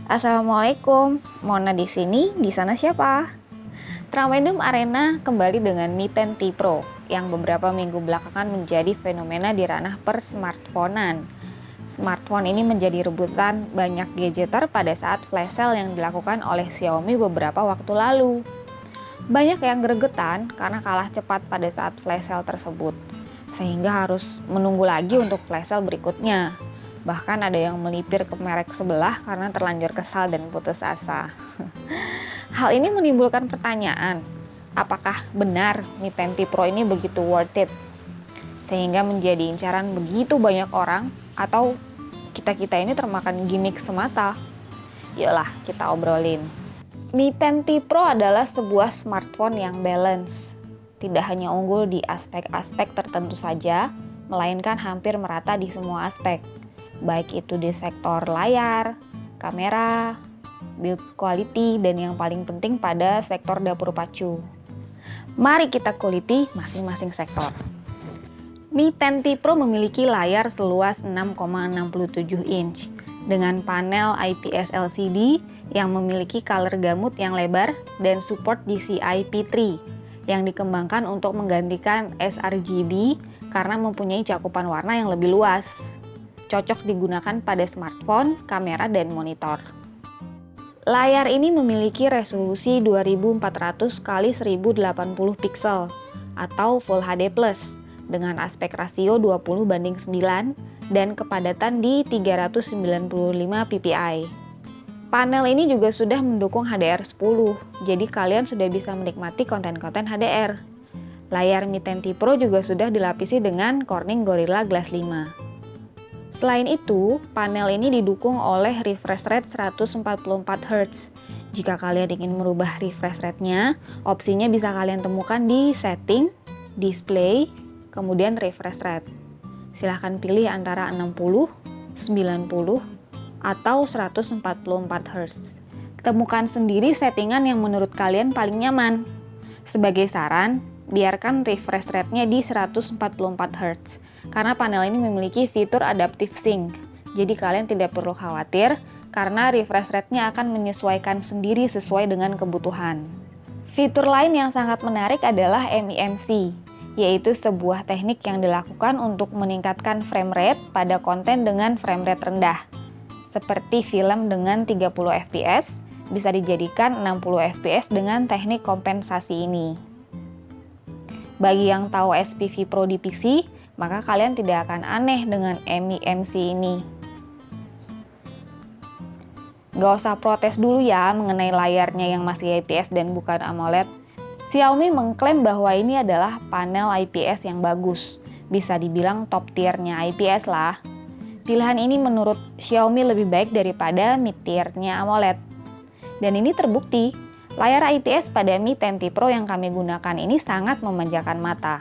Assalamualaikum, Mona di sini, di sana siapa? Tramedium Arena kembali dengan Mi 10T Pro yang beberapa minggu belakangan menjadi fenomena di ranah persmartphonean. Smartphone ini menjadi rebutan banyak gadgeter pada saat flash sale yang dilakukan oleh Xiaomi beberapa waktu lalu. Banyak yang gregetan karena kalah cepat pada saat flash sale tersebut, sehingga harus menunggu lagi untuk flash sale berikutnya. Bahkan ada yang melipir ke merek sebelah karena terlanjur kesal dan putus asa. Hal ini menimbulkan pertanyaan, apakah benar Mi 10T Pro ini begitu worth it? Sehingga menjadi incaran begitu banyak orang, atau kita-kita ini termakan gimmick semata? Yuklah kita obrolin. Mi 10T Pro adalah sebuah smartphone yang balance. Tidak hanya unggul di aspek-aspek tertentu saja, melainkan hampir merata di semua aspek. Baik itu di sektor layar, kamera, build quality, dan yang paling penting pada sektor dapur pacu. Mari kita kuliti masing-masing sektor. Mi 10T Pro memiliki layar seluas 6,67 inch dengan panel IPS LCD yang memiliki color gamut yang lebar dan support DCI P3 yang dikembangkan untuk menggantikan sRGB karena mempunyai cakupan warna yang lebih luas. Cocok digunakan pada smartphone, kamera, dan monitor. Layar ini memiliki resolusi 2400 x 1080 pixel atau Full HD+, dengan aspek rasio 20:9 dan kepadatan di 395 ppi. Panel ini juga sudah mendukung HDR10, jadi kalian sudah bisa menikmati konten-konten HDR. Layar Mi 10T Pro juga sudah dilapisi dengan Corning Gorilla Glass 5. Selain itu, panel ini didukung oleh refresh rate 144 Hz. Jika kalian ingin merubah refresh rate-nya, opsinya bisa kalian temukan di setting, display, kemudian refresh rate. Silahkan pilih antara 60, 90, atau 144 Hz. Temukan sendiri settingan yang menurut kalian paling nyaman. Sebagai saran, biarkan refresh rate-nya di 144 Hz. Karena panel ini memiliki fitur Adaptive Sync, jadi kalian tidak perlu khawatir karena refresh rate-nya akan menyesuaikan sendiri sesuai dengan kebutuhan. Fitur lain yang sangat menarik adalah MEMC, yaitu sebuah teknik yang dilakukan untuk meningkatkan frame rate pada konten dengan frame rate rendah. Seperti film dengan 30 fps, bisa dijadikan 60 fps dengan teknik kompensasi ini. Bagi yang tahu SPV Pro di PC, maka kalian tidak akan aneh dengan MEMC ini. Gak usah protes dulu ya mengenai layarnya yang masih IPS dan bukan AMOLED. Xiaomi mengklaim bahwa ini adalah panel IPS yang bagus. Bisa dibilang top tiernya IPS lah. Pilihan ini menurut Xiaomi lebih baik daripada mid tiernya AMOLED. Dan ini terbukti, layar IPS pada Mi 10T Pro yang kami gunakan ini sangat memanjakan mata.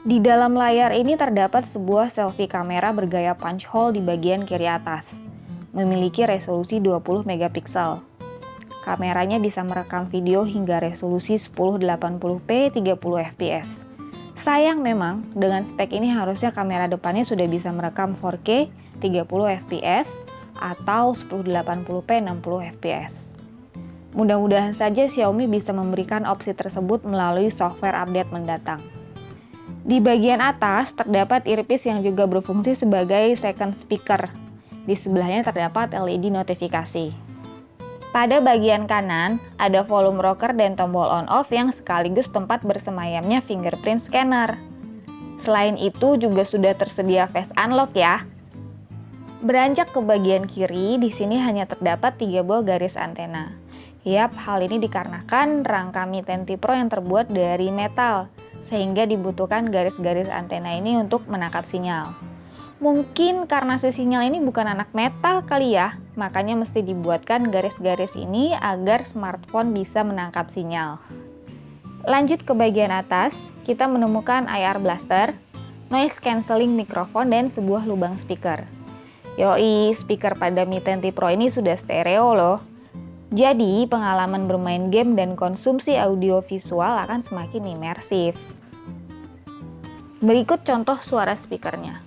Di dalam layar ini terdapat sebuah selfie kamera bergaya punch hole di bagian kiri atas. Memiliki resolusi 20 megapiksel. Kameranya bisa merekam video hingga resolusi 1080p 30 fps. Sayang memang, dengan spek ini harusnya kamera depannya sudah bisa merekam 4K 30 fps atau 1080p 60 fps. Mudah-mudahan saja Xiaomi bisa memberikan opsi tersebut melalui software update mendatang. Di bagian atas terdapat earpiece yang juga berfungsi sebagai second speaker. Di sebelahnya terdapat LED notifikasi. Pada bagian kanan ada volume rocker dan tombol on-off yang sekaligus tempat bersemayamnya fingerprint scanner. Selain itu juga sudah tersedia face unlock ya. Beranjak ke bagian kiri, di sini hanya terdapat 3 buah garis antena. Yap, hal ini dikarenakan rangka Mi 10T Pro yang terbuat dari metal, sehingga dibutuhkan garis-garis antena ini untuk menangkap sinyal. Mungkin karena si sinyal ini bukan anak metal kali ya, makanya mesti dibuatkan garis-garis ini agar smartphone bisa menangkap sinyal. Lanjut ke bagian atas, kita menemukan IR blaster, noise cancelling mikrofon, dan sebuah lubang speaker. Yoi, speaker pada Mi 10T Pro ini sudah stereo loh. Jadi, pengalaman bermain game dan konsumsi audio visual akan semakin imersif. Berikut contoh suara speakernya.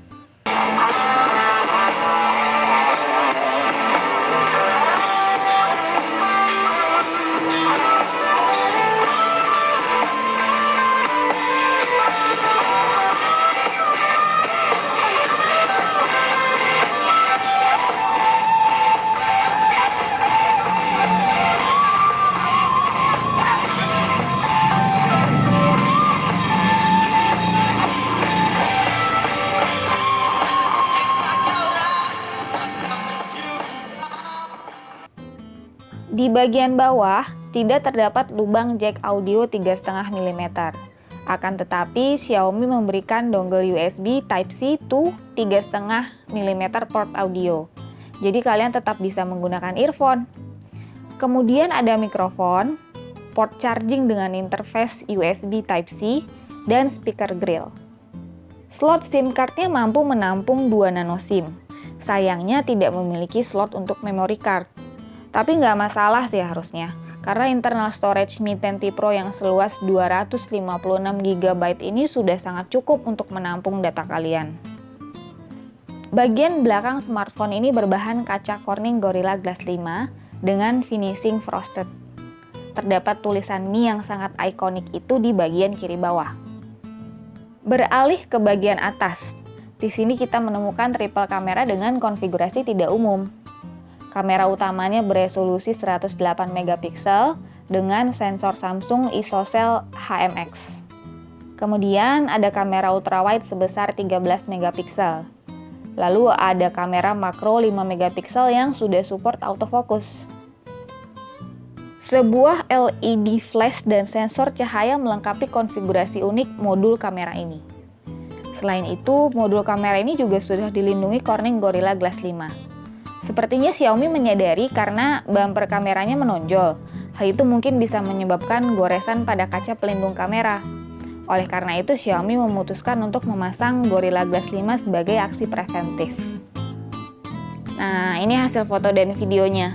Di bagian bawah tidak terdapat lubang jack audio 3,5 mm. Akan tetapi Xiaomi memberikan dongle USB Type-C to 3,5 mm port audio. Jadi kalian tetap bisa menggunakan earphone. Kemudian ada mikrofon, port charging dengan interface USB Type-C, dan speaker grill. Slot SIM card-nya mampu menampung 2 nano SIM. Sayangnya tidak memiliki slot untuk memory card. Tapi nggak masalah sih harusnya, karena internal storage Mi 10T Pro yang seluas 256 GB ini sudah sangat cukup untuk menampung data kalian. Bagian belakang smartphone ini berbahan kaca Corning Gorilla Glass 5 dengan finishing frosted. Terdapat tulisan Mi yang sangat ikonik itu di bagian kiri bawah. Beralih ke bagian atas, di sini kita menemukan triple kamera dengan konfigurasi tidak umum. Kamera utamanya beresolusi 108 MP dengan sensor Samsung ISOCELL HMX. Kemudian ada kamera ultrawide sebesar 13 MP. Lalu ada kamera makro 5 MP yang sudah support autofocus. Sebuah LED flash dan sensor cahaya melengkapi konfigurasi unik modul kamera ini. Selain itu, modul kamera ini juga sudah dilindungi Corning Gorilla Glass 5. Sepertinya Xiaomi menyadari karena bumper kameranya menonjol. Hal itu mungkin bisa menyebabkan goresan pada kaca pelindung kamera. Oleh karena itu, Xiaomi memutuskan untuk memasang Gorilla Glass 5 sebagai aksi preventif. Nah, ini hasil foto dan videonya.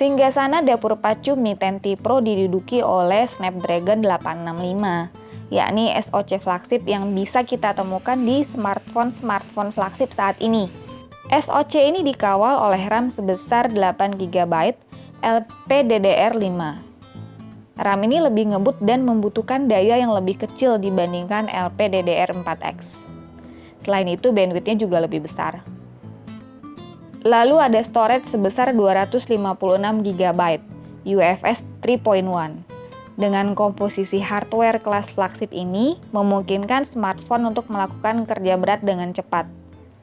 Singgasana dapur pacu Mi 10T Pro diduduki oleh Snapdragon 865, yakni SoC flagship yang bisa kita temukan di smartphone flagship saat ini. SoC ini dikawal oleh RAM sebesar 8GB LPDDR5. RAM ini lebih ngebut dan membutuhkan daya yang lebih kecil dibandingkan LPDDR4X. Selain itu, bandwidth-nya juga lebih besar. Lalu ada storage sebesar 256GB UFS 3.1. Dengan komposisi hardware kelas flagship ini, memungkinkan smartphone untuk melakukan kerja berat dengan cepat.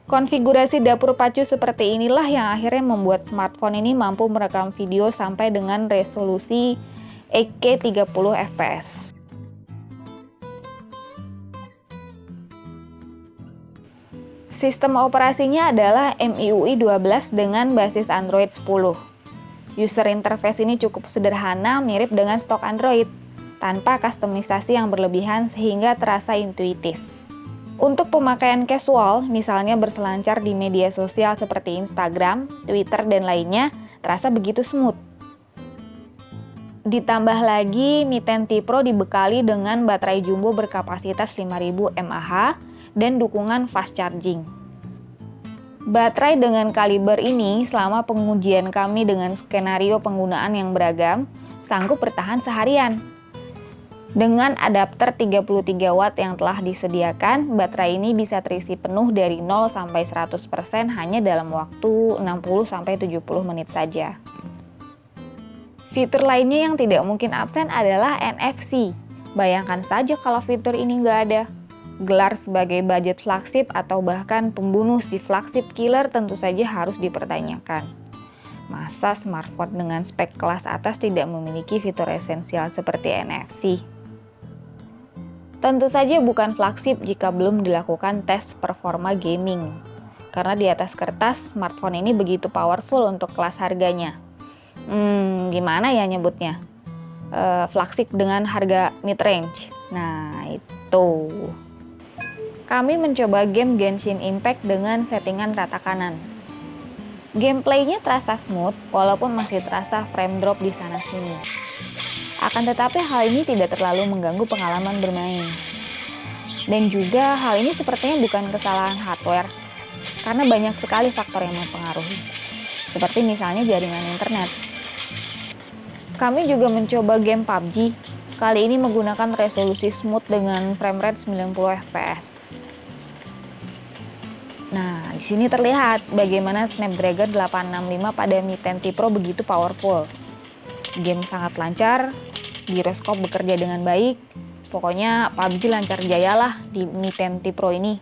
Konfigurasi dapur pacu seperti inilah yang akhirnya membuat smartphone ini mampu merekam video sampai dengan resolusi 8K 30 fps. Sistem operasinya adalah MIUI 12 dengan basis Android 10. User interface ini cukup sederhana, mirip dengan stok Android, tanpa kustomisasi yang berlebihan sehingga terasa intuitif. Untuk pemakaian casual, misalnya berselancar di media sosial seperti Instagram, Twitter, dan lainnya, terasa begitu smooth. Ditambah lagi, Mi 10T Pro dibekali dengan baterai jumbo berkapasitas 5000 mAh dan dukungan fast charging. Baterai dengan kaliber ini selama pengujian kami dengan skenario penggunaan yang beragam, sanggup bertahan seharian. Dengan adapter 33 watt yang telah disediakan, baterai ini bisa terisi penuh dari 0 sampai 100% hanya dalam waktu 60 sampai 70 menit saja. Fitur lainnya yang tidak mungkin absen adalah NFC. Bayangkan saja kalau fitur ini nggak ada. Gelar sebagai budget flagship atau bahkan pembunuh si flagship killer tentu saja harus dipertanyakan. Masa smartphone dengan spek kelas atas tidak memiliki fitur esensial seperti NFC? Tentu saja bukan flagship jika belum dilakukan tes performa gaming. Karena di atas kertas, smartphone ini begitu powerful untuk kelas harganya. Gimana ya nyebutnya? Flagship dengan harga mid-range. Nah, itu. Kami mencoba game Genshin Impact dengan settingan rata kanan. Gameplaynya terasa smooth, walaupun masih terasa frame drop di sana-sini. Akan tetapi hal ini tidak terlalu mengganggu pengalaman bermain. Dan juga hal ini sepertinya bukan kesalahan hardware, karena banyak sekali faktor yang mempengaruhi. Seperti misalnya jaringan internet. Kami juga mencoba game PUBG, kali ini menggunakan resolusi smooth dengan frame rate 90 fps. Nah, di sini terlihat bagaimana Snapdragon 865 pada Mi 10T Pro begitu powerful. Game sangat lancar, giroskop bekerja dengan baik, pokoknya PUBG lancar jaya lah di Mi 10T Pro ini.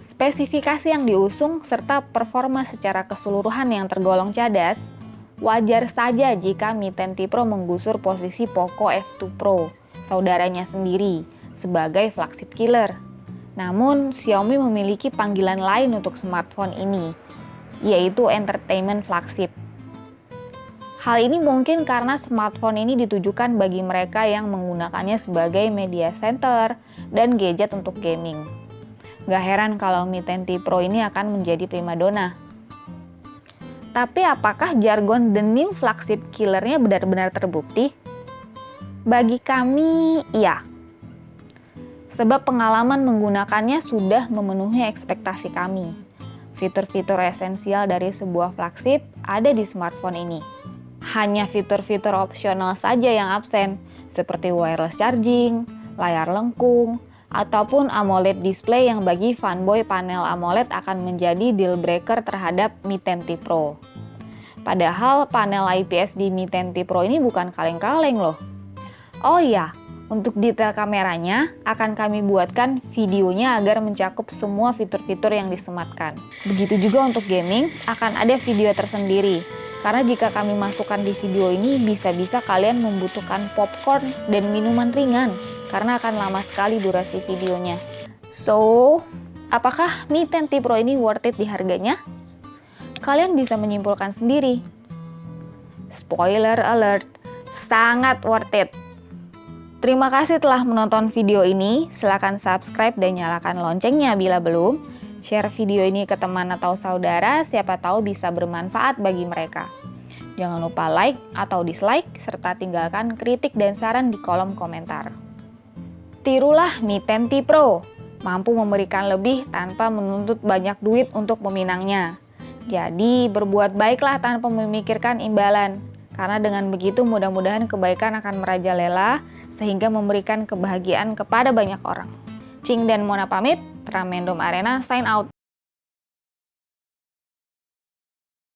Spesifikasi yang diusung serta performa secara keseluruhan yang tergolong cadas, wajar saja jika Mi 10T Pro menggusur posisi Poco F2 Pro, saudaranya sendiri, sebagai flagship killer. Namun, Xiaomi memiliki panggilan lain untuk smartphone ini, yaitu entertainment flagship. Hal ini mungkin karena smartphone ini ditujukan bagi mereka yang menggunakannya sebagai media center dan gadget untuk gaming. Gak heran kalau Mi 10T Pro ini akan menjadi primadona. Tapi apakah jargon the new flagship killernya benar-benar terbukti? Bagi kami, iya. Sebab pengalaman menggunakannya sudah memenuhi ekspektasi kami. Fitur-fitur esensial dari sebuah flagship ada di smartphone ini. Hanya fitur-fitur opsional saja yang absen, seperti wireless charging, layar lengkung, ataupun AMOLED display yang bagi fanboy panel AMOLED akan menjadi deal breaker terhadap Mi 10T Pro. Padahal panel IPS di Mi 10T Pro ini bukan kaleng-kaleng loh. Oh iya, untuk detail kameranya akan kami buatkan videonya agar mencakup semua fitur-fitur yang disematkan. Begitu juga untuk gaming, akan ada video tersendiri. Karena jika kami masukkan di video ini, bisa-bisa kalian membutuhkan popcorn dan minuman ringan, karena akan lama sekali durasi videonya. So, apakah Mi 10T Pro ini worth it di harganya? Kalian bisa menyimpulkan sendiri. Spoiler alert, sangat worth it. Terima kasih telah menonton video ini. Silakan subscribe dan nyalakan loncengnya bila belum. Share video ini ke teman atau saudara, siapa tahu bisa bermanfaat bagi mereka. Jangan lupa like atau dislike, serta tinggalkan kritik dan saran di kolom komentar. Tirulah Mi 10T Pro, mampu memberikan lebih tanpa menuntut banyak duit untuk meminangnya. Jadi berbuat baiklah tanpa memikirkan imbalan, karena dengan begitu mudah-mudahan kebaikan akan merajalela sehingga memberikan kebahagiaan kepada banyak orang. Cing dan Mona pamit, Tramendom Arena sign out.